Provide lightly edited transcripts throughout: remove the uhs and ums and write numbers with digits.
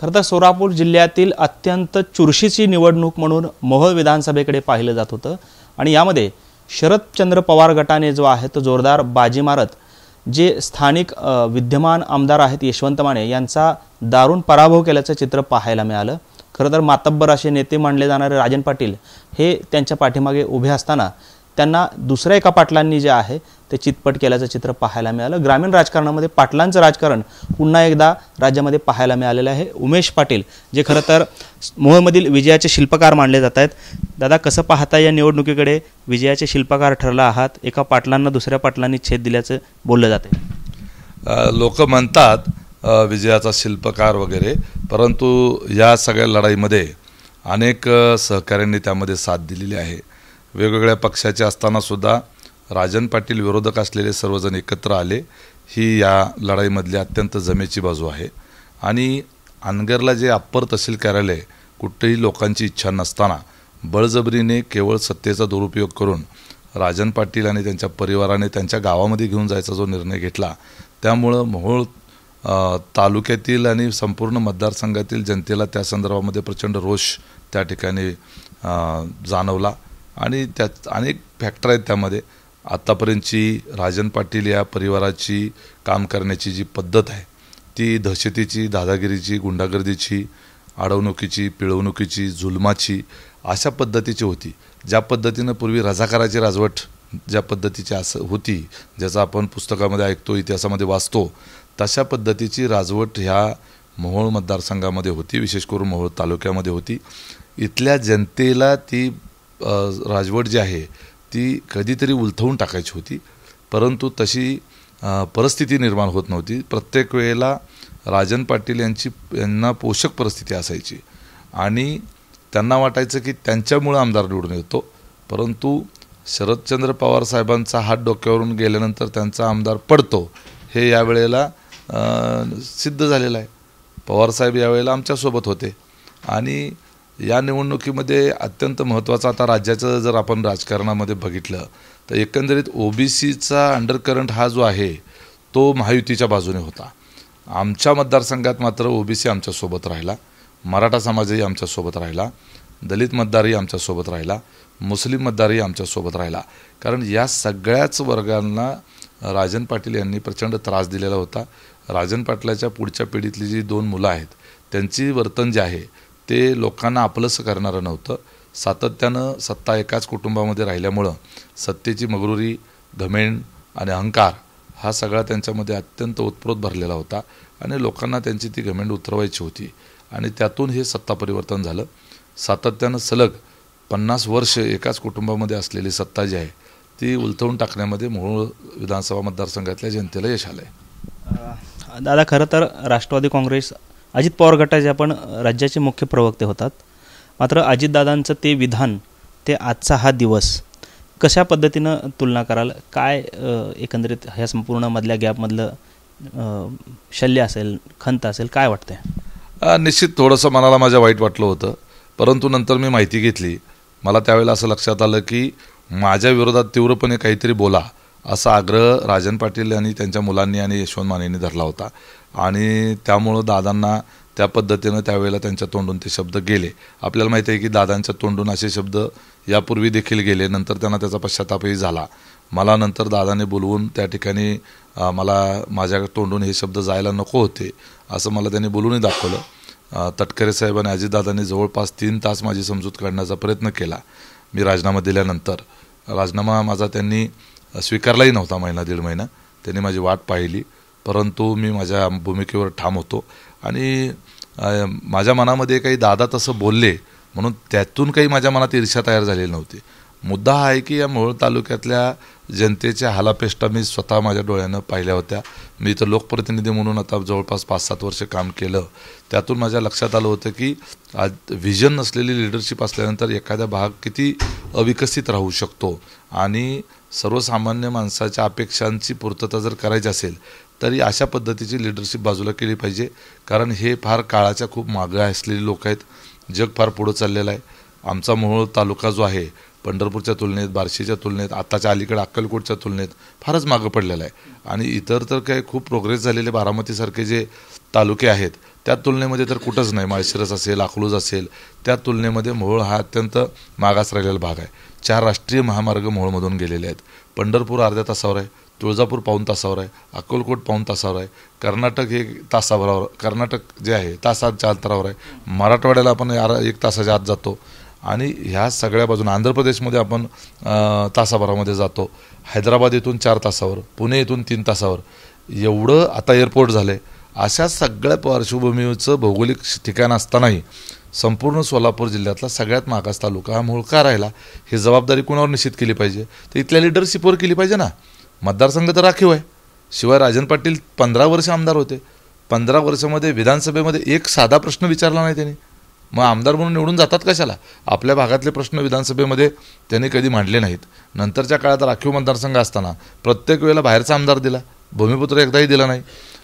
खरं तर सोलापूर जिल्ह्यातील अत्यंत चुरशीची निवडणूक म्हणून मोहोळ विधानसभेकडे पाहिलं जात होतं आणि यामध्ये शरदचंद्र पवार गटाने जो आहे तो जोरदार बाजी मारत जे स्थानिक विद्यमान आमदार आहेत यशवंत माने यांचा दारुण पराभव केल्याचं चित्र पाहायला मिळालं। खरं तर मातब्बर असे नेते मानले जाणारे राजन पाटील हे त्यांच्या पाठीमागे उभे असताना त्यांना दुसऱ्या एका पाटलांनी जे आहे ते चितपट केल्याचं चित्र पाहायला मिळालं। ग्रामीण राजकारणामध्ये पाटलांचं राजकारण पुन्हा एकदा राज्यामध्ये पाहायला मिळालेलं आहे। उमेश पाटील जे खरं तर मोहोळमधील विजयाचे शिल्पकार मानले जात आहेत। दादा, कसं पाहता या निवडणुकीकडे? विजयाचे शिल्पकार ठरला आहात, एका पाटलांना दुसऱ्या पाटलांनी छेद दिल्याचं बोललं जाते। लोक म्हणतात विजयाचा शिल्पकार वगैरे, परंतु या सगळ्या लढाईमध्ये अनेक सहकाऱ्यांनी त्यामध्ये साथ दिलेली आहे। वेगवेगळ्या पक्षाचे असताना सुद्धा राजन पाटील विरोधक असलेले सर्वजण एकत्र आले, ही या लढाईमधली अत्यंत जमेची बाजू आहे। आणि अनगरला जे अप्पर तहसील कार्यालय कुठेही लोकांची इच्छा नसताना बळजबरीने केवळ सत्तेचा दुरुपयोग करून राजन पाटील आणि त्यांच्या परिवाराने त्यांच्या गावामध्ये घेऊन जायचा जो निर्णय घेतला, त्यामुळं मोहोळ तालुक्यातील आणि संपूर्ण मतदारसंघातील जनतेला त्या संदर्भामध्ये प्रचंड रोष त्या ठिकाणी जाणवला। आणि त्यात अनेक फॅक्टर आहेत त्यामध्ये। आत्तापर्यंतची राजन पाटील या परिवाराची काम करण्याची जी पद्धत आहे ती दहशतीची, दादागिरीची, गुंडागर्दीची, अडवणुकीची, पिळवणुकीची, जुलमाची अशा पद्धतीची होती। ज्या पद्धतीनं पूर्वी रजाकाराची राजवट ज्या पद्धतीची असं होती, ज्याचा आपण पुस्तकामध्ये ऐकतो, इतिहासामध्ये वाचतो, तशा पद्धतीची राजवट ह्या मोहोळ मतदारसंघामध्ये होती, विशेष करून मोहोळ तालुक्यामध्ये होती। इथल्या जनतेला ती राजवट जी आहे ती कधीतरी उलथवून टाकायची होती, परंतु तशी परिस्थिती निर्माण होत नव्हती। प्रत्येक वेळेला राजन पाटील यांना पोषक परिस्थिती असायची आणि त्यांना वाटायचं की त्यांच्यामुळे आमदार निवडून येतो, परंतु शरदचंद्र पवार साहेबांचा हात डोक्यावरून गेल्यानंतर त्यांचा आमदार पडतो, हे यावेळेला सिद्ध झालेलं आहे। पवारसाहेब यावेळेला आमच्यासोबत होते आणि या निवडणुकीमध्ये अत्यंत महत्त्वाचं, आता राज्याचं जर आपण राजकारणामध्ये बघितलं तर एकंदरीत ओबीसीचा अंडरकरंट हा जो आहे तो महायुतीच्या बाजूने होता। आमच्या मतदारसंघात मात्र ओबीसी आमच्यासोबत राहिला, मराठा समाजही आमच्यासोबत राहिला, दलित मतदारही आमच्यासोबत राहिला, मुस्लिम मतदारही आमच्यासोबत राहिला। कारण या सगळ्याच वर्गांना राजन पाटील यांनी प्रचंड त्रास दिलेला होता। राजन पाटलाच्या पुढच्या पिढीतली जी दोन मुलं आहेत त्यांची वर्तन जे आहे ते लोकांना आपलंसं करणारं नव्हतं। सातत्यानं सत्ता एकाच कुटुंबामध्ये राहिल्यामुळं सत्तेची मगरुरी, घमेंड आणि अहंकार हा सगळा त्यांच्यामध्ये अत्यंत उत्प्रोत भरलेला होता आणि लोकांना त्यांची ती घमेंड उतरवायची होती आणि त्यातून हे सत्ता परिवर्तन झालं। सातत्यानं सलग 50 वर्ष एकाच कुटुंबामध्ये असलेली सत्ता जी आहे ती उलथवून टाकण्यामध्ये मोहोळ विधानसभा मतदारसंघातल्या जनतेला यश आलं आहे। दादा, खरं तर राष्ट्रवादी काँग्रेस अजित पवार गटाचे आपण राज्याचे मुख्य प्रवक्ते होतात, मात्र अजितदादांचं ते विधान, ते आजचा हा दिवस कशा पद्धतीनं तुलना कराल? काय एकंदरीत ह्या संपूर्ण मधल्या गॅपमधलं शल्य असेल, खंत असेल, काय वाटतंय? निश्चित थोडंसं मनाला माझ्या वाईट वाटलं होतं, परंतु नंतर मी माहिती घेतली। मला त्यावेळेला असं लक्षात आलं की माझ्या विरोधात तीव्रपणे काहीतरी बोला असा आग्रह राजन पाटील यांनी त्यांच्या मुलांनी आणि यशवंत मानेंनी धरला होता आणि त्यामुळं दादांना त्या पद्धतीनं त्यावेळेला त्यांच्या तोंडून ते शब्द गेले। आपल्याला माहिती आहे की दादांच्या तोंडून असे शब्द यापूर्वी देखील गेले, नंतर त्यांना त्याचा पश्चातापही झाला। मला नंतर दादाने बोलवून त्या ठिकाणी मला माझ्या तोंडून हे शब्द जायला नको होते असं मला त्यांनी बोलूनही दाखवलं। तटकरे साहेब आणि अजितदादांनी जवळपास 3 तास माझी समजूत काढण्याचा प्रयत्न केला। मी राजीनामा दिल्यानंतर राजीनामा माझा त्यांनी स्वीकारलाही नव्हता, महिना दीड महिना त्यांनी माझी वाट पाहिली, परंतु मी माझ्या भूमिकेवर ठाम होतो आणि माझ्या मनामध्ये काही दादा तसं बोलले म्हणून त्यातून काही माझ्या मनात ईर्ष्या तयार झालेली नव्हती। मुद्दा हा आहे की या मोहोळ तालुक्यातल्या जनतेच्या हालापेष्टा मी स्वतः माझ्या डोळ्यानं पाहिल्या होत्या। मी तर लोकप्रतिनिधी म्हणून आता जवळपास 5-7 वर्ष काम केलं, त्यातून माझ्या लक्षात आलं होतं की आज व्हिजन नसलेली लिडरशिप असल्यानंतर एखादा भाग किती अविकसित राहू शकतो आणि सर्वसामान्य माणसाच्या अपेक्षांची पूर्तता जर करायची असेल तरी अशा पद्धतीची लिडरशिप बाजूला केली पाहिजे, कारण हे फार काळाच्या खूप मागं असलेली लोक आहेत। जग फार पुढं चाललेलं आहे। आमचा मोहोळ तालुका जो आहे पंढरपूरच्या तुलनेत, बार्शीच्या तुलनेत, आताच्या अलीकडे अक्कलकोटच्या तुलनेत फारच मागं पडलेला आहे आणि इतर तर काय खूप प्रोग्रेस झालेले बारामतीसारखे जे तालुके आहेत त्या तुलनेमध्ये तर कुठंच नाही. माळशिरस असेल, अकलूज असेल, त्या तुलनेमध्ये मोहोळ हा अत्यंत मागास राहिलेला भाग आहे. 4 राष्ट्रीय महामार्ग मोहोळमधून गेलेले आहेत. पंढरपूर अर्ध्या तासावर आहे, तुळजापूर पाऊण तासावर आहे, अक्कलकोट पाऊण तासावर आहे, कर्नाटक हे तासाभरावर, कर्नाटक जे आहे तासाच्या अंतरावर आहे, मराठवाड्याला आपण 1 तासाच्या आत जातो आणि ह्या सगळ्या बाजून आंध्र प्रदेशमध्ये आपण तासाभरामध्ये जातो. हैदराबाद इथून 4 तासावर, पुणे इथून 3 तासावर, एवढं आता एअरपोर्ट झालं आहे. अशा सगळ्या पार्श्वभूमीचं भौगोलिक ठिकाण असतानाही संपूर्ण सोलापूर जिल्ह्यातला सगळ्यात मागास तालुका हा मोहोळ का राहिला, ही जबाबदारी कुणावर निश्चित केली पाहिजे? तर इथल्या लिडरशिपवर केली पाहिजे ना. मतदारसंघ तर राखीव आहे. शिवाय राजन पाटील 15 वर्ष आमदार होते. 15 वर्षामध्ये विधानसभेमध्ये एक साधा प्रश्न विचारला नाही त्यांनी. मग आमदार म्हणून निवडून जातात कशाला? आपल्या भागातले प्रश्न विधानसभेमध्ये त्यांनी कधी मांडले नाहीत. नंतरच्या काळात राखीव मतदारसंघ असताना प्रत्येक वेळेला बाहेरचा आमदार दिला, भूमिपुत्र एकदाही दिला नाही.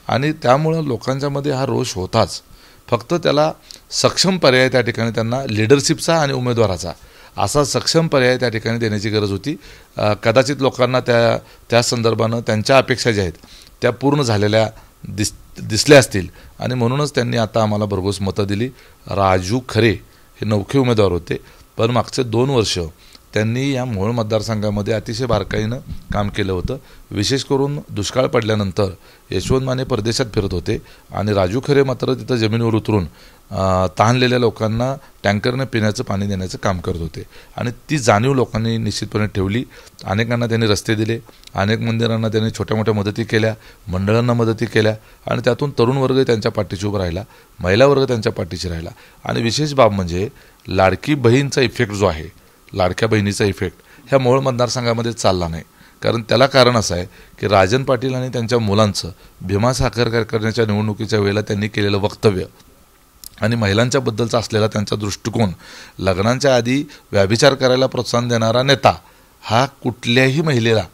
आणि त्यामुळं लोकांच्यामध्ये हा रोष होताच. फक्त त्याला सक्षम पर्याय त्या ठिकाणी त्यांना लिडरशिपचा आणि उमेदवाराचा असा सक्षम पर्याय त्या ठिकाणी देण्याची गरज होती. कदाचित लोकांना त्या संदर्भानं त्यांच्या अपेक्षा ज्या आहेत त्या पूर्ण झालेल्या दिसल्या असतील आणि म्हणूनच त्यांनी आता आम्हाला भरघोस मतं दिली. राजू खरे हे नवखे उमेदवार होते, पण मागचे 2 वर्ष त्यांनी या मोहोळ मतदारसंघामध्ये अतिशय बारकाईनं काम केलं होतं. विशेष करून दुष्काळ पडल्यानंतर यशवंत माने परदेशात फिरत होते आणि राजू खरे मात्र तिथं जमिनीवर उतरून तहानलेल्या लोकांना टँकरनं पिण्याचं पाणी देण्याचं काम करत होते आणि ती जाणीव लोकांनी निश्चितपणे ठेवली. अनेकांना त्यांनी रस्ते दिले, अनेक मंदिरांना त्यांनी छोट्या मोठ्या मदती केल्या, मंडळांना मदती केल्या आणि त्यातून तरुण वर्ग त्यांच्या पाठीशी उभा राहिला, महिला वर्ग त्यांच्या पाठीशी राहिला. आणि विशेष बाब म्हणजे लाडकी बहीणचा इफेक्ट जो आहे, लाडक्या बहिणीचा इफेक्ट ह्या मोहोळ मतदारसंघामध्ये चालला नाही. कारण त्याला कारण असं आहे की राजन पाटील आणि त्यांच्या मुलांचं भीमा साखर कारखान्याच्या निवडणुकीच्या वेळेला त्यांनी केलेलं वक्तव्य आणि महिलांच्याबद्दलचा असलेला त्यांचा दृष्टिकोन, लग्नांच्या आधी व्याभिचार करायला प्रोत्साहन देणारा नेता हा कुठल्याही महिलेला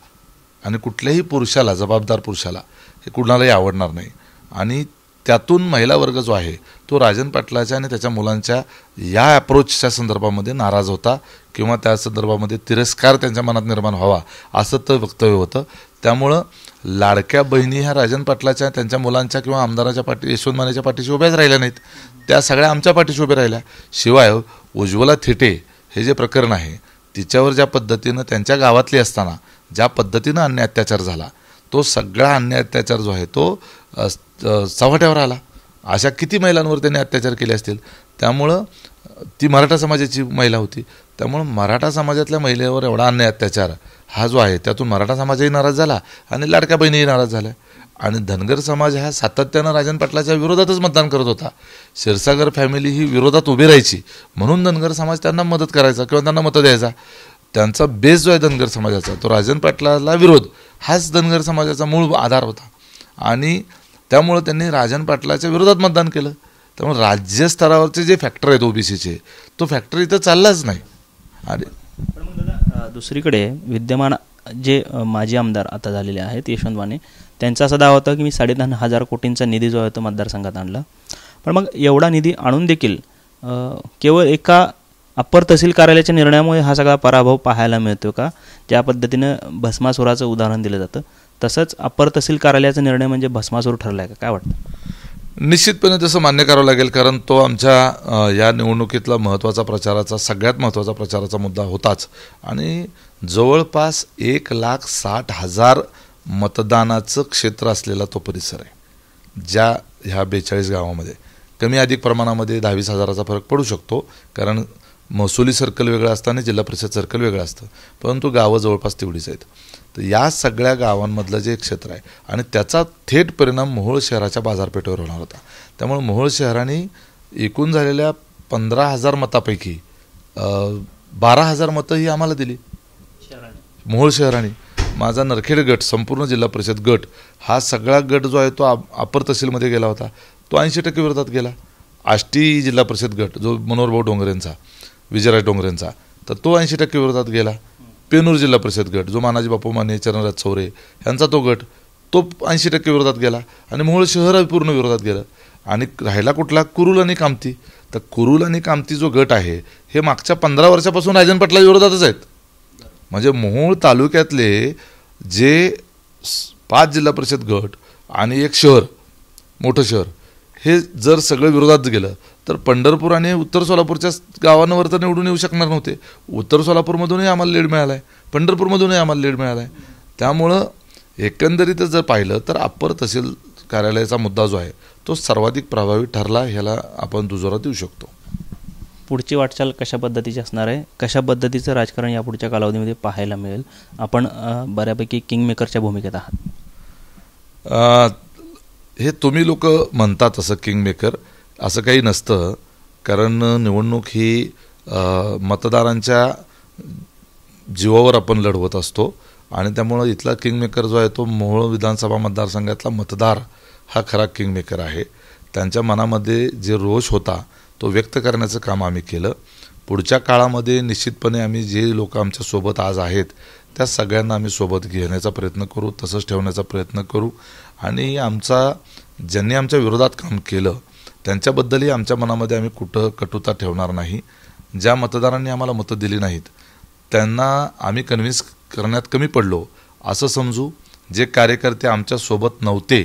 आणि कुठल्याही पुरुषाला, जबाबदार पुरुषाला हे कुणालाही आवडणार नाही. आणि त्यातून महिला वर्ग जो आहे तो राजन पाटलाच्या आणि त्याच्या मुलांच्या या अप्रोचच्या संदर्भामध्ये नाराज होता किंवा त्या संदर्भामध्ये तिरस्कार त्यांच्या मनात निर्माण व्हावा असं तर वक्तव्य होतं. त्यामुळं लाडक्या बहिणी ह्या राजन पाटलाच्या, त्यांच्या मुलांच्या किंवा आमदाराच्या यशवंत मानेच्या पाठीशी उभ्याच राहिल्या नाहीत, त्या सगळ्या आमच्या पाठीशी उभ्या राहिल्या. शिवाय उज्ज्वला थिटे हे जे प्रकरण आहे तिच्यावर ज्या पद्धतीनं त्यांच्या गावातली असताना ज्या पद्धतीनं अन्याय अत्याचार झाला, तो सगळा अन्याय अत्याचार जो आहे तो चव्हाट्यावर आला. अशा किती महिलांवर त्यांनी अत्याचार केले असतील. त्यामुळं ती मराठा समाजाची महिला होती. त्यामुळं मराठा समाजातल्या महिलेवर एवढा अन्याय अत्याचार हा जो आहे त्यातून मराठा समाजही नाराज झाला आणि लाडक्या बहिणीही नाराज झाल्या. आणि धनगर समाज ह्या सातत्यानं राजन पाटलाच्या विरोधातच मतदान करत होता. क्षीरसागर फॅमिली ही विरोधात उभी राहायची म्हणून धनगर समाज त्यांना मदत करायचा किंवा त्यांना मतं द्यायचा. त्यांचा बेस जो आहे धनगर समाजाचा, तो राजन पाटलाला विरोध हाच धनगर समाजाचा मूळ आधार होता. आणि त्यामुळं त्यांनी राजन पाटलाच्या विरोधात मतदान केलं. त्यामुळे राज्यस्तरावरचे जे फॅक्टर आहेत ओबीसीचे, तो फॅक्टर इथं चाललाच नाही. आणि दुसरीकडे विद्यमान जे माजी आमदार आता झालेले आहेत यशवंत माने, त्यांचा असा दावा होता की मी 10,500 कोटींचा निधी जो आहे तो मतदारसंघात आणला. पण मग एवढा निधी आणून देखील केवळ एका अप्पर तहसील कार्यालयाच्या निर्णयामुळे हा सगळा पराभव पाहायला मिळतो का? ज्या पद्धतीनं भस्मासुराचं उदाहरण दिलं जातं तसंच अप्पर तहसील कार्यालयाचा निर्णय म्हणजे भस्मासूर ठरला आहे का? काय वाटतं? निश्चितपणे तसं मान्य करावं लागेल, कारण तो आमच्या या निवडणुकीतला सगळ्यात महत्त्वाचा प्रचाराचा मुद्दा होताच. आणि जवळपास 1,60,000 मतदानाचं क्षेत्र असलेला तो परिसर आहे. ह्या 42 गावामध्ये कमी अधिक प्रमाणामध्ये 10,000-20,000चा फरक पडू शकतो, कारण महसुली सर्कल वेगळं असतं आणि जिल्हा परिषद सर्कल वेगळं असतं, परंतु गावं जवळपास तेवढीच आहेत. तर या सगळ्या गावांमधलं जे क्षेत्र आहे आणि त्याचा थेट परिणाम मोहोळ शहराच्या बाजारपेठेवर होणार होता. त्यामुळे मोहोळ शहराने एकूण झालेल्या 15,000 मतापैकी 12,000 मतं ही आम्हाला दिली मोहोळ शहराने. माझा नरखेड गट, संपूर्ण जिल्हा परिषद गट, हा सगळा गट जो आहे तो अप्पर तहसीलमध्ये गेला होता, तो 80% विरोधात गेला. आष्टी जिल्हा परिषद गट जो मनोहरभाऊ डोंगरेंचा, विजयराज डोंगरेंचा, तर तो 80% विरोधात गेला. पेनूर जिल्हा परिषद गट जो मानाजी बापू माने, चरणराज चौरे यांचा तो गट, तो 80% विरोधात गेला. आणि मोहोळ शहर पूर्ण विरोधात गेलं. आणि राहिला कुठला? कुरुल आणि कामती. तर कुरुल आणि कामती जो गट आहे हे मागच्या 15 वर्षापासून राजन पाटला विरोधातच आहेत. म्हणजे मोहोळ तालुक्यातले जे 5 जिल्हा परिषद गट आणि एक शहर, मोठं शहर, हे जर सगळं विरोधात गेलं तर पंढरपूर आणि उत्तर सोलापूरच्या गावांवर तर निवडून येऊ शकणार नव्हते. उत्तर सोलापूरमधूनही आम्हाला लीड मिळाला आहे, पंढरपूरमधूनही आम्हाला लीड मिळाला आहे. त्यामुळं एकंदरीतच जर पाहिलं तर अप्पर तहसील कार्यालयाचा मुद्दा जो आहे तो सर्वाधिक प्रभावी ठरला, ह्याला आपण दुजोरा देऊ शकतो. पुढची वाटचाल कशा पद्धतीची असणार आहे, कशा पद्धतीचं राजकारण यापुढच्या कालावधीमध्ये पाहायला मिळेल? आपण बऱ्यापैकी किंगमेकरच्या भूमिकेत आहात. हे तुम्ही लोक म्हणता तसं किंगमेकर असं काही नसतं, कारण निवडणूक ही मतदारांच्या जीवावर आपण लढवत असतो आणि त्यामुळं इथला किंगमेकर जो आहे तो मोहोळ विधानसभा मतदारसंघातला मतदार हा खरा किंगमेकर आहे. त्यांच्या मनामध्ये जे रोष होता तो व्यक्त करण्याचं काम आम्ही केलं. पुढच्या काळामध्ये निश्चितपणे आम्ही जे लोक आमच्या सोबत आज आहेत त्या सगळ्यांना आम्ही सोबत घेण्याचा प्रयत्न करू, तसंच ठेवण्याचा प्रयत्न करू. आणि ज्यांनी आमच्या विरोधात काम केलं त्यांच्याबद्दलही आमच्या मनामध्ये आम्ही कुठं कटुता ठेवणार नाही. ज्या मतदारांनी आम्हाला मतं दिली नाहीत त्यांना आम्ही कन्व्हिन्स करण्यात कमी पडलो असं समजू. जे कार्यकर्ते आमच्या सोबत नव्हते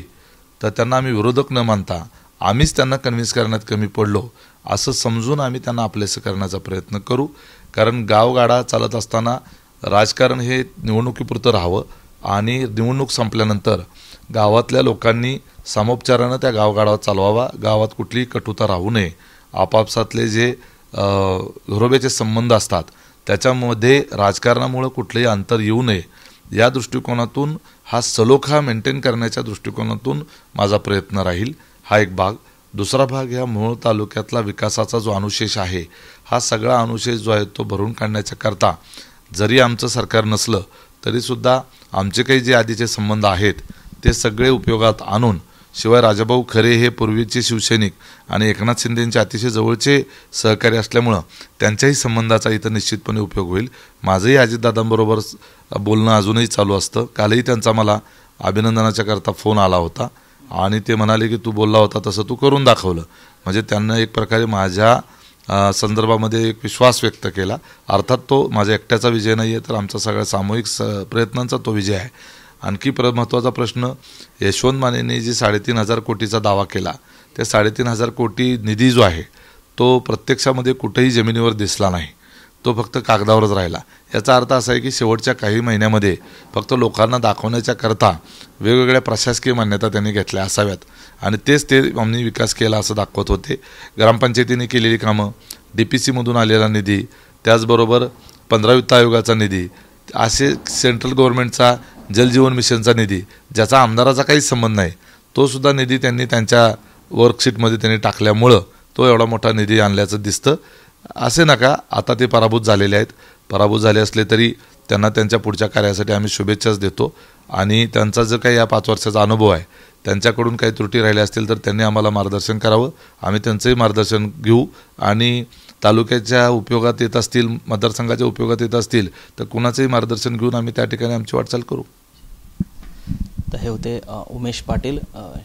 तर त्यांना आम्ही विरोधक न मानता आम्हीच त्यांना कन्व्हिन्स करण्यात कमी पडलो असं समजून आम्ही त्यांना आपलेसं करण्याचा प्रयत्न करू. कारण गावगाडा चालत असताना राजकारण हे निवडणुकीपुरतं राहावं आणि निवडणूक संपल्यानंतर गावातल्या लोकांनी सामोपचारानं त्या गावगाडावर चालवावा. गावात कुठलीही कटुता राहू नये. आपापसातले जे घरोब्याचे संबंध असतात त्याच्यामध्ये राजकारणामुळं कुठलंही अंतर येऊ नये या दृष्टिकोनातून, हा सलोखा मेंटेन करण्याच्या दृष्टिकोनातून माझा प्रयत्न राहील. हा एक भाग. दुसरा भाग, ह्या मोहोळ तालुक्यातला विकासाचा जो अनुशेष आहे हा सगळा अनुशेष जो आहे तो भरून काढण्याच्या करता जरी आमचं सरकार नसलं तरीसुद्धा आमचे काही जे आधीचे संबंध आहेत ते सगळे उपयोगात आणून, शिवाय राजाभाऊ खरे हे पूर्वीचे शिवसैनिक आणि एकनाथ शिंदेंचे अतिशय जवळचे सहकारी असल्यामुळं त्यांच्याही संबंधाचा इथं निश्चितपणे उपयोग होईल. माझंही अजितदादांबरोबर बोलणं अजूनही चालू असतं. कालही त्यांचा मला अभिनंदनाच्या करता फोन आला होता आणि ते म्हणाले की तू बोलला होता तसं तू करून दाखवलं. म्हणजे त्यांना एक प्रकारे माझ्या संदर्भामध्ये एक विश्वास व्यक्त केला. अर्थात तो माझ्या एकट्याचा विजय नाही आहे तर आमचा सगळ्या सामूहिक प्रयत्नांचा तो विजय आहे. आणखी महत्त्वाचा प्रश्न, यशवंत मानेंनी जी 3,500 कोटीचा दावा केला ते 3,500 कोटी निधी जो आहे तो प्रत्यक्षामध्ये कुठेही जमिनीवर दिसला नाही, तो फक्त कागदावरच राहिला. याचा अर्थ असा आहे की शेवटच्या काही महिन्यामध्ये फक्त लोकांना दाखवण्याच्या करता वेगवेगळ्या प्रशासकीय मान्यता त्यांनी घेतल्या असाव्यात आणि तेच ते आम्ही विकास केला असं दाखवत होते. ग्रामपंचायतीने केलेली कामं, DPCमधून आलेला निधी, त्याचबरोबर 15 वित्त आयोगाचा निधी, असे सेंट्रल गव्हर्नमेंटचा जलजीवन मिशनचा निधी ज्याचा आमदाराचा काहीच संबंध नाही तो सुद्धा निधी त्यांनी त्यांच्या वर्कशीटमध्ये त्यांनी टाकल्यामुळं तो एवढा मोठा निधी आणल्याचं दिसतं. असे नका, आता ते पराभूत झालेले आहेत. पराभूत झाले असले तरी त्यांना त्यांच्या पुढच्या कार्यासाठी आम्ही शुभेच्छाच देतो आणि त्यांचा जो काही या 5 वर्षाचा अनुभव आहे त्यांच्याकडून काही त्रुटी राहिल्या असतील तर त्यांनी आम्हाला मार्गदर्शन करावं. आम्ही त्यांचंही मार्गदर्शन घेऊ आणि तालुक्याच्या उपयोगात येत असतील, मतदारसंघाच्या उपयोगात येत असतील तर कुणाचंही मार्गदर्शन घेऊन आम्ही त्या ठिकाणी आमची वाटचाल करू. तर हे होते उमेश पाटील,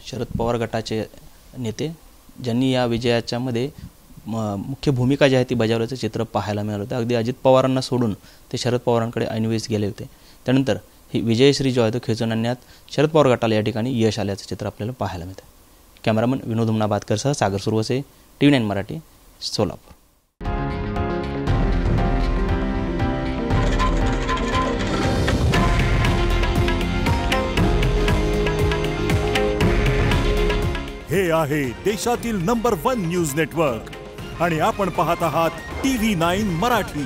शरद पवार गटाचे नेते, ज्यांनी या विजयाच्यामध्ये मुख्य भूमिका जी आहे ती बजावल्याचं चित्र पाहायला मिळालं होतं. अगदी अजित पवारांना सोडून ते शरद पवारांकडे ऐनवेळेस गेले होते. त्यानंतर ही विजयश्री जो आहे तो खेचून आणण्यात शरद पवार गटाला या ठिकाणी यश आल्याचं चित्र आपल्याला पाहायला मिळतं. कॅमेरामन विनोद हुमनाबादकरसह सागर सुरवसे, TV9 मराठी, सोलापूर. हे आहे देशातील नंबर 1 न्यूज नेटवर्क आणि आपण पाहत आहात TV9 मराठी.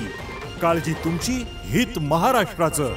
काळजी तुमची, हित महाराष्ट्राचं.